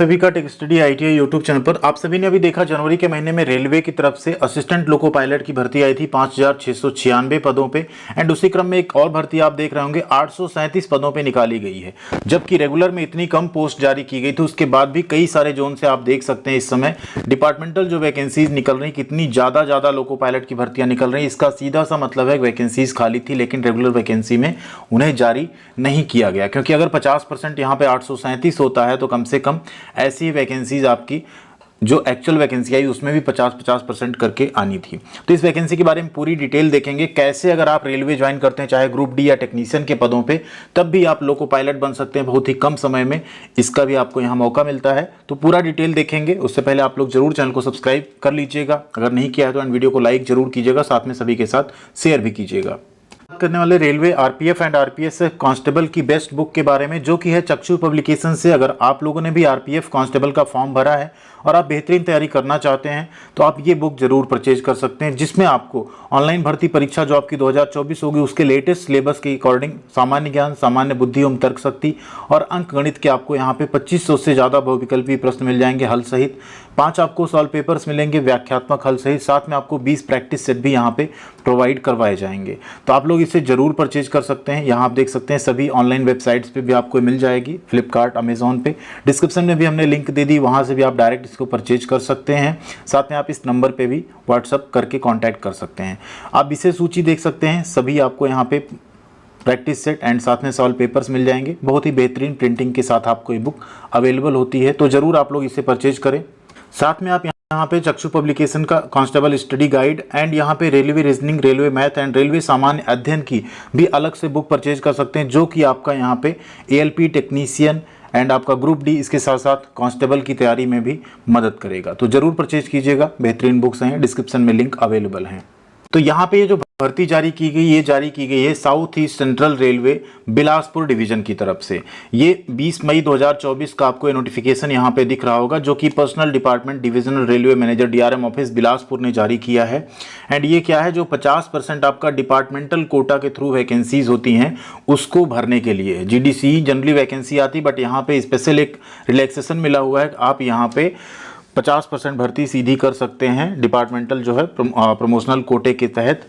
सभी का tech study ITI YouTube channel पर आप सभी ने अभी देखा जनवरी के महीने में रेलवे की तरफ से असिस्टेंट लोको पायलट की भर्ती आई थी 5696 पदों पे। एंड उसी क्रम में एक और भर्ती आप देख रहे होंगे 837 पदों पे निकाली गई है, जबकि रेगुलर में इतनी कम पोस्ट जारी की गई थी। उसके बाद भी कई सारे जोन से आप देख सकते हैं इस समय डिपार्टमेंटल जो वैकेंसीज निकल रही, कितनी ज़्यादा लोको पायलट की भर्तियाँ निकल रही। इसका सीधा सा मतलब है वैकेंसीज खाली थी लेकिन रेगुलर वैकेंसी में उन्हें जारी नहीं किया गया, क्योंकि अगर 50% यहाँ पे 837 होता है तो कम से कम ऐसी वैकेंसीज आपकी जो एक्चुअल वैकेंसी आई उसमें भी 50% करके आनी थी। तो इस वैकेंसी के बारे में पूरी डिटेल देखेंगे, कैसे अगर आप रेलवे ज्वाइन करते हैं चाहे ग्रुप डी या टेक्नीशियन के पदों पे, तब भी आप लोको पायलट बन सकते हैं बहुत ही कम समय में। इसका भी आपको यहाँ मौका मिलता है, तो पूरा डिटेल देखेंगे। उससे पहले आप लोग जरूर चैनल को सब्सक्राइब कर लीजिएगा, अगर नहीं किया है तो वीडियो को लाइक जरूर कीजिएगा, साथ में सभी के साथ शेयर भी कीजिएगा। करने वाले railway RPF and RPS constable की बेस्ट बुक के बारे में, जो कि है चक्षु पब्लिकेशन से। अगर आप लोगों ने भी आरपीएफ कांस्टेबल का फॉर्म भरा है और आप बेहतरीन तैयारी करना चाहते हैं तो आप ये बुक जरूर परचेज कर सकते हैं, जिसमें आपको ऑनलाइन भर्ती परीक्षा जो आपकी 2024 होगी उसके लेटेस्ट सिलेबस के अकॉर्डिंग सामान्य ज्ञान, सामान्य बुद्धि एवं तर्क शक्ति और अंक गणित के आपको यहाँ पे 2500 से ज़्यादा बहुविकल्पी प्रश्न मिल जाएंगे हल सहित। 5 आपको सॉल्व पेपर्स मिलेंगे व्याख्यात्मक हल सहित, साथ में आपको 20 प्रैक्टिस सेट भी यहाँ पे प्रोवाइड करवाए जाएंगे। तो आप लोग इसे जरूर परचेज कर सकते हैं। यहाँ आप देख सकते हैं सभी ऑनलाइन वेबसाइट्स पे भी आपको मिल जाएगी, फ्लिपकार्ट, अमेजोन पे। डिस्क्रिप्शन में भी हमने लिंक दे दी, वहाँ से भी आप डायरेक्ट इसको परचेज कर सकते हैं। साथ में आप इस नंबर पे भी व्हाट्सअप करके कांटेक्ट कर सकते हैं। आप विषय सूची देख सकते हैं, सभी आपको यहाँ पे प्रैक्टिस सेट एंड साथ में सॉल्व पेपर्स मिल जाएंगे। बहुत ही बेहतरीन प्रिंटिंग के साथ आपको ये बुक अवेलेबल होती है, तो ज़रूर आप लोग इसे परचेज करें। साथ में आप यहाँ पे चक्षु पब्लिकेशन का कांस्टेबल स्टडी गाइड एंड यहाँ पे railway reasoning, railway math and railway सामान्य अध्ययन की भी अलग से बुक परचेज कर सकते हैं, जो कि आपका यहाँ पे एएलपी, टेक्नीशियन एंड आपका ग्रुप डी, इसके साथ साथ कांस्टेबल की तैयारी में भी मदद करेगा। तो जरूर परचेज कीजिएगा, बेहतरीन बुक्स हैं, डिस्क्रिप्शन में लिंक अवेलेबल हैं। तो यहाँ पे ये जो भर्ती जारी की गई, ये जारी की गई है south east central railway Bilaspur division की तरफ से। ये 20 मई 2024 का आपको ये नोटिफिकेशन यहाँ पे दिख रहा होगा, जो कि personal department divisional railway manager DRM office Bilaspur ने जारी किया है। एंड ये क्या है, जो 50% आपका डिपार्टमेंटल कोटा के थ्रू वैकेंसीज होती हैं उसको भरने के लिए। जीडीसी जनरली वैकेंसी आती, बट यहाँ पे स्पेशल एक रिलैक्सेशन मिला हुआ है, आप यहाँ पे 50% भर्ती सीधी कर सकते हैं। डिपार्टमेंटल जो है प्रमोशनल कोटे के तहत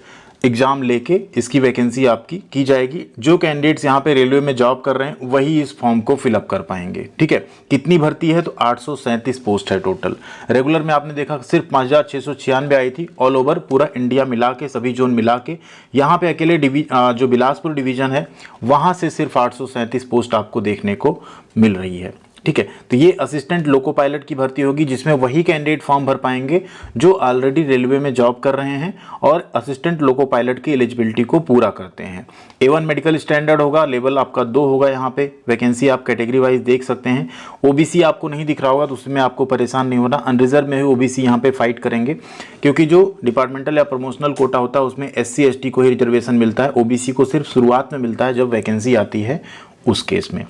एग्जाम लेके इसकी वैकेंसी आपकी की जाएगी। जो कैंडिडेट्स यहाँ पे रेलवे में जॉब कर रहे हैं वही इस फॉर्म को फिलअप कर पाएंगे। ठीक है, कितनी भर्ती है तो 837 पोस्ट है टोटल। रेगुलर में आपने देखा सिर्फ 5696 आई थी, ऑल ओवर पूरा इंडिया मिला के, सभी जोन मिला के। यहाँ पे अकेले जो बिलासपुर डिवीजन है वहाँ से सिर्फ 837 पोस्ट आपको देखने को मिल रही है। ठीक है, तो ये असिस्टेंट लोको पायलट की भर्ती होगी, जिसमें वही कैंडिडेट फॉर्म भर पाएंगे जो ऑलरेडी रेलवे में जॉब कर रहे हैं और असिस्टेंट लोको पायलट की एलिजिबिलिटी को पूरा करते हैं। A1 मेडिकल स्टैंडर्ड होगा, लेवल आपका 2 होगा। यहाँ पे वैकेंसी आप कैटेगरी वाइज देख सकते हैं। ओबीसी आपको नहीं दिख रहा होगा तो उसमें आपको परेशान नहीं होना, अनरिजर्व में ही ओबीसी यहाँ पे फाइट करेंगे, क्योंकि जो डिपार्टमेंटल या प्रमोशनल कोटा होता है उसमें SC ST को ही रिजर्वेशन मिलता है, ओबीसी को सिर्फ शुरुआत में मिलता है जब वैकेंसी आती है उस केस में।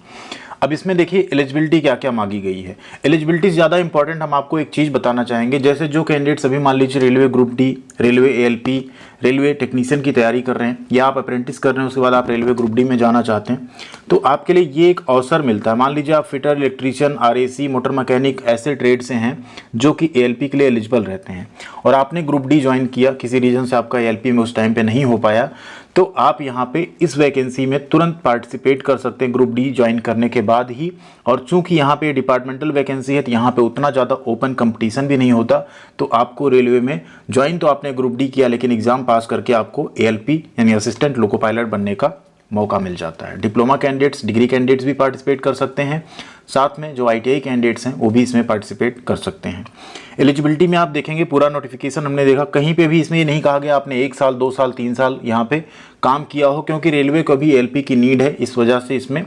अब इसमें देखिए एलिजिबिलिटी क्या क्या मांगी गई है। एलिजिबिलिटी ज़्यादा इंपॉर्टेंट, हम आपको एक चीज़ बताना चाहेंगे। जैसे जो कैंडिडेट्स अभी मान लीजिए railway group D, railway ALP, railway technician की तैयारी कर रहे हैं या आप अप्रेंटिस कर रहे हैं, उसके बाद आप रेलवे ग्रुप डी में जाना चाहते हैं, तो आपके लिए ये एक अवसर मिलता है। मान लीजिए आप fitter, electrician, RAC, motor mechanic ऐसे ट्रेड से हैं जो कि एएलपी के लिए एलिजिबल रहते हैं और आपने ग्रुप डी ज्वाइन किया, किसी रीजन से आपका एएलपी में उस टाइम पे नहीं हो पाया, तो आप यहाँ पे इस वैकेंसी में तुरंत पार्टिसिपेट कर सकते हैं ग्रुप डी ज्वाइन करने के बाद ही। और चूंकि यहाँ पे डिपार्टमेंटल वैकेंसी है तो यहाँ पे उतना ज़्यादा ओपन कंपटीशन भी नहीं होता, तो आपको रेलवे में ज्वाइन तो आपने ग्रुप डी किया लेकिन एग्जाम पास करके आपको एएलपी यानी असिस्टेंट लोको पायलट बनने का मौका मिल जाता है। डिप्लोमा कैंडिडेट्स, डिग्री कैंडिडेट्स भी पार्टिसिपेट कर सकते हैं, साथ में जो ITI कैंडिडेट्स हैं वो भी इसमें पार्टिसिपेट कर सकते हैं। एलिजिबिलिटी में आप देखेंगे पूरा नोटिफिकेशन हमने देखा, कहीं पे भी इसमें ये नहीं कहा गया आपने 1 साल, 2 साल, 3 साल यहाँ पे काम किया हो, क्योंकि रेलवे को भी एएलपी की नीड है। इस वजह से इसमें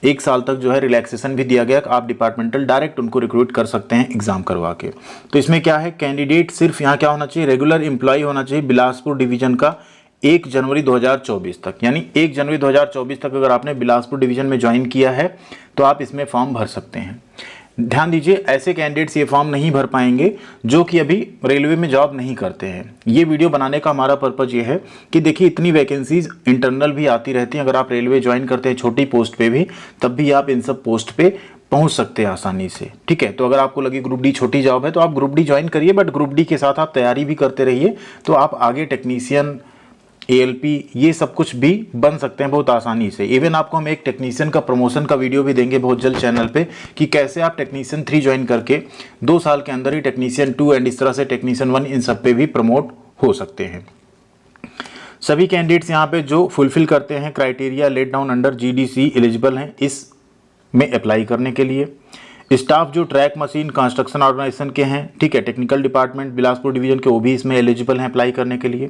1 साल तक जो है रिलैक्सेशन भी दिया गया, आप डिपार्टमेंटल डायरेक्ट उनको रिक्रूट कर सकते हैं एग्जाम करवा के। तो इसमें क्या है, कैंडिडेट सिर्फ यहाँ क्या होना चाहिए, रेगुलर एम्प्लॉय होना चाहिए बिलासपुर डिवीजन का 1 जनवरी 2024 तक, यानी 1 जनवरी 2024 तक अगर आपने बिलासपुर डिवीजन में ज्वाइन किया है तो आप इसमें फॉर्म भर सकते हैं। ध्यान दीजिए, ऐसे कैंडिडेट्स ये फॉर्म नहीं भर पाएंगे जो कि अभी रेलवे में जॉब नहीं करते हैं। ये वीडियो बनाने का हमारा पर्पज ये है कि देखिए इतनी वैकेंसीज इंटरनल भी आती रहती हैं, अगर आप रेलवे ज्वाइन करते हैं छोटी पोस्ट पे भी, तब भी आप इन सब पोस्ट पे पहुंच सकते हैं आसानी से। ठीक है, तो अगर आपको लगे ग्रुप डी छोटी जॉब है तो आप ग्रुप डी ज्वाइन करिए, बट ग्रुप डी के साथ आप तैयारी भी करते रहिए, तो आप आगे टेक्नीशियन, एएलपी ये सब कुछ भी बन सकते हैं बहुत आसानी से। इवन आपको हम एक टेक्नीशियन का प्रमोशन का वीडियो भी देंगे बहुत जल्द चैनल पे, कि कैसे आप टेक्नीशियन 3 ज्वाइन करके 2 साल के अंदर ही टेक्नीशियन 2 एंड इस तरह से टेक्नीशियन 1 इन सब पे भी प्रमोट हो सकते हैं। सभी कैंडिडेट्स यहाँ पे जो फुलफिल करते हैं criteria laid down under GDC eligible हैं इस में अप्लाई करने के लिए। स्टाफ जो ट्रैक मशीन कंस्ट्रक्शन ऑर्गेनाइजेशन के हैं, ठीक है, टेक्निकल डिपार्टमेंट बिलासपुर डिवीजन के, वो भी इसमें एलिजिबल हैं अप्लाई करने के लिए।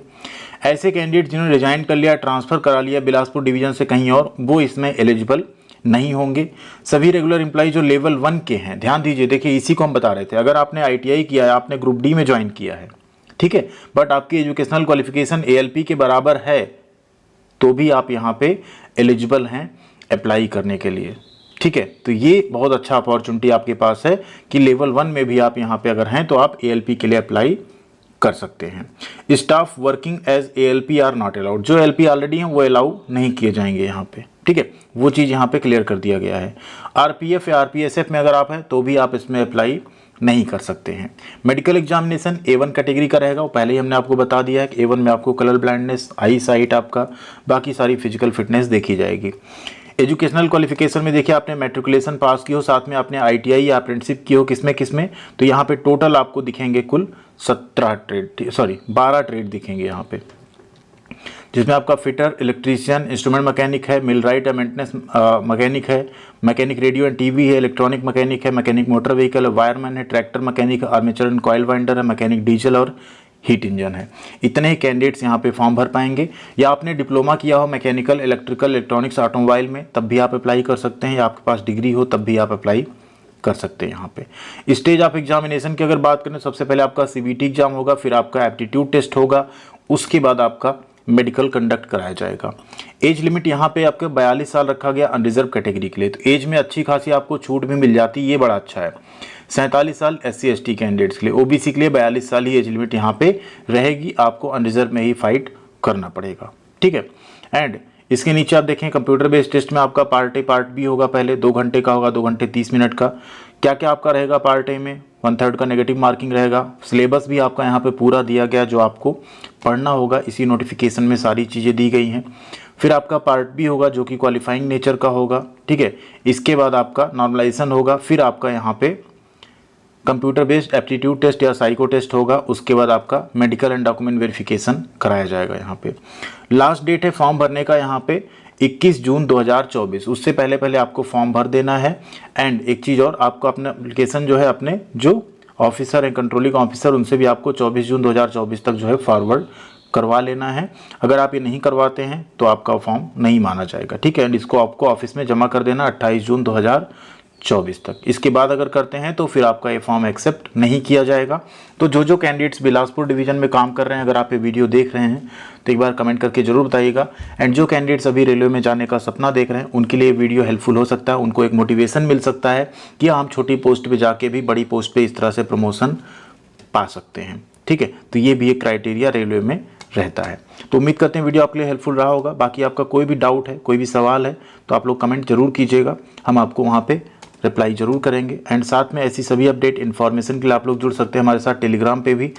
ऐसे कैंडिडेट जिन्होंने रिजाइन कर लिया, ट्रांसफ़र करा लिया बिलासपुर डिवीजन से कहीं और, वो इसमें एलिजिबल नहीं होंगे। सभी रेगुलर एम्प्लॉय जो लेवल 1 के हैं, ध्यान दीजिए, देखिए इसी को हम बता रहे थे, अगर आपने ITI किया है, आपने ग्रुप डी में ज्वाइन किया है, ठीक है, बट आपकी एजुकेशनल क्वालिफिकेशन ALP के बराबर है, तो भी आप यहाँ पे एलिजिबल हैं अप्लाई करने के लिए। ठीक है, तो ये बहुत अच्छा अपॉर्चुनिटी आपके पास है कि लेवल 1 में भी आप यहाँ पे अगर हैं तो आप ALP के लिए अप्लाई कर सकते हैं। Staff working as ALP are not allowed, जो LP ऑलरेडी हैं वो अलाउ नहीं किए जाएंगे यहाँ पे। ठीक है, वो चीज़ यहाँ पे क्लियर कर दिया गया है। RPF या RPSF में अगर आप हैं तो भी आप इसमें अप्लाई नहीं कर सकते हैं। मेडिकल एग्जामिनेशन A1 कैटेगरी का रहेगा, वो पहले ही हमने आपको बता दिया है कि A1 में आपको कलर ब्लाइंडनेस, आई साइट, आपका बाकी सारी फिजिकल फिटनेस देखी जाएगी। एजुकेशनल क्वालिफिकेशन में देखिए आपने मैट्रिकुलेशन पास की हो, साथ में आपने ITI या अप्रेंटिसशिप की हो, किसमें, तो यहाँ पे टोटल आपको दिखेंगे कुल 12 ट्रेड दिखेंगे यहाँ पे, जिसमें आपका फिटर, इलेक्ट्रीशियन, इंस्ट्रूमेंट मैकेनिक है, मिलराइट या मेंटेनेंस मैकेनिक है, मैकेनिक रेडियो एंड टीवी है, इलेक्ट्रॉनिक मैकेनिक है, मैकेनिक मोटर व्हीकल है, वायरमैन है, tractor mechanic, armature and coil winder है, मैकेनिक डीजल और हीट इंजन है। इतने ही कैंडिडेट्स यहाँ पे फॉर्म भर पाएंगे। या आपने डिप्लोमा किया हो मैकेनिकल, इलेक्ट्रिकल, इलेक्ट्रॉनिक्स, ऑटोमोबाइल में, तब भी आप अप्लाई कर सकते हैं, या आपके पास डिग्री हो तब भी आप अप्लाई कर सकते हैं यहाँ पे। स्टेज ऑफ एग्जामिनेशन की अगर बात करें, सबसे पहले आपका CBT एग्जाम होगा, फिर आपका एप्टीट्यूड टेस्ट होगा, उसके बाद आपका मेडिकल कंडक्ट कराया जाएगा। एज लिमिट यहाँ पे आपके 42 साल रखा गया अनरिजर्व कैटेगरी के लिए, तो एज में अच्छी खासी आपको छूट भी मिल जाती है, ये बड़ा अच्छा है। 47 साल SC ST कैंडिडेट्स के लिए, OBC के लिए 42 साल ही एज लिमिट यहाँ पे रहेगी, आपको अनरिजर्व में ही फाइट करना पड़ेगा। ठीक है, एंड इसके नीचे आप देखें कंप्यूटर बेस्ड टेस्ट में आपका पार्ट A पार्ट B होगा, पहले 2 घंटे का होगा, 2 घंटे 30 मिनट का। क्या क्या आपका रहेगा पार्ट A में, 1/3 का नेगेटिव मार्किंग रहेगा। सिलेबस भी आपका यहाँ पे पूरा दिया गया जो आपको पढ़ना होगा, इसी नोटिफिकेशन में सारी चीज़ें दी गई हैं। फिर आपका पार्ट B होगा जो कि क्वालिफाइंग नेचर का होगा। ठीक है, इसके बाद आपका नॉर्मलाइजेशन होगा, फिर आपका यहाँ पे कंप्यूटर बेस्ड एप्टीट्यूड टेस्ट या साइको टेस्ट होगा, उसके बाद आपका मेडिकल एंड डॉक्यूमेंट वेरिफिकेशन कराया जाएगा। यहाँ पे लास्ट डेट है फॉर्म भरने का यहाँ पे 21 जून 2024, उससे पहले आपको फॉर्म भर देना है। एंड एक चीज़ और, आपको अपना एप्लीकेशन जो है अपने जो ऑफिसर हैं, कंट्रोलिंग ऑफिसर, उनसे भी आपको 24 जून 2024 तक जो है फॉरवर्ड करवा लेना है। अगर आप ये नहीं करवाते हैं तो आपका फॉर्म नहीं माना जाएगा। ठीक है, एंड इसको आपको ऑफिस में जमा कर देना 28 जून 2024 तक। इसके बाद अगर करते हैं तो फिर आपका ये फॉर्म एक्सेप्ट नहीं किया जाएगा। तो जो कैंडिडेट्स बिलासपुर डिवीजन में काम कर रहे हैं, अगर आप ये वीडियो देख रहे हैं तो एक बार कमेंट करके जरूर बताइएगा। एंड जो कैंडिडेट्स अभी रेलवे में जाने का सपना देख रहे हैं, उनके लिए वीडियो हेल्पफुल हो सकता है, उनको एक मोटिवेशन मिल सकता है कि हम छोटी पोस्ट पे जाके भी बड़ी पोस्ट पे इस तरह से प्रमोशन पा सकते हैं। ठीक है, तो ये भी एक क्राइटेरिया रेलवे में रहता है। तो उम्मीद करते हैं वीडियो आपके लिए हेल्पफुल रहा होगा। बाकी आपका कोई भी डाउट है, कोई भी सवाल है, तो आप लोग कमेंट जरूर कीजिएगा, हम आपको वहाँ पे रिप्लाई जरूर करेंगे। एंड साथ में ऐसी सभी अपडेट इन्फॉर्मेशन के लिए आप लोग जुड़ सकते हैं हमारे साथ टेलीग्राम पे भी,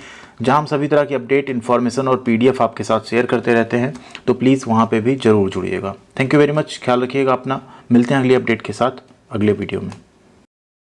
जहां हम सभी तरह की अपडेट इन्फॉर्मेशन और PDF आपके साथ शेयर करते रहते हैं। तो प्लीज़ वहां पे भी जरूर जुड़िएगा। थैंक यू वेरी मच, ख्याल रखिएगा अपना। मिलते हैं अगली अपडेट के साथ अगले वीडियो में।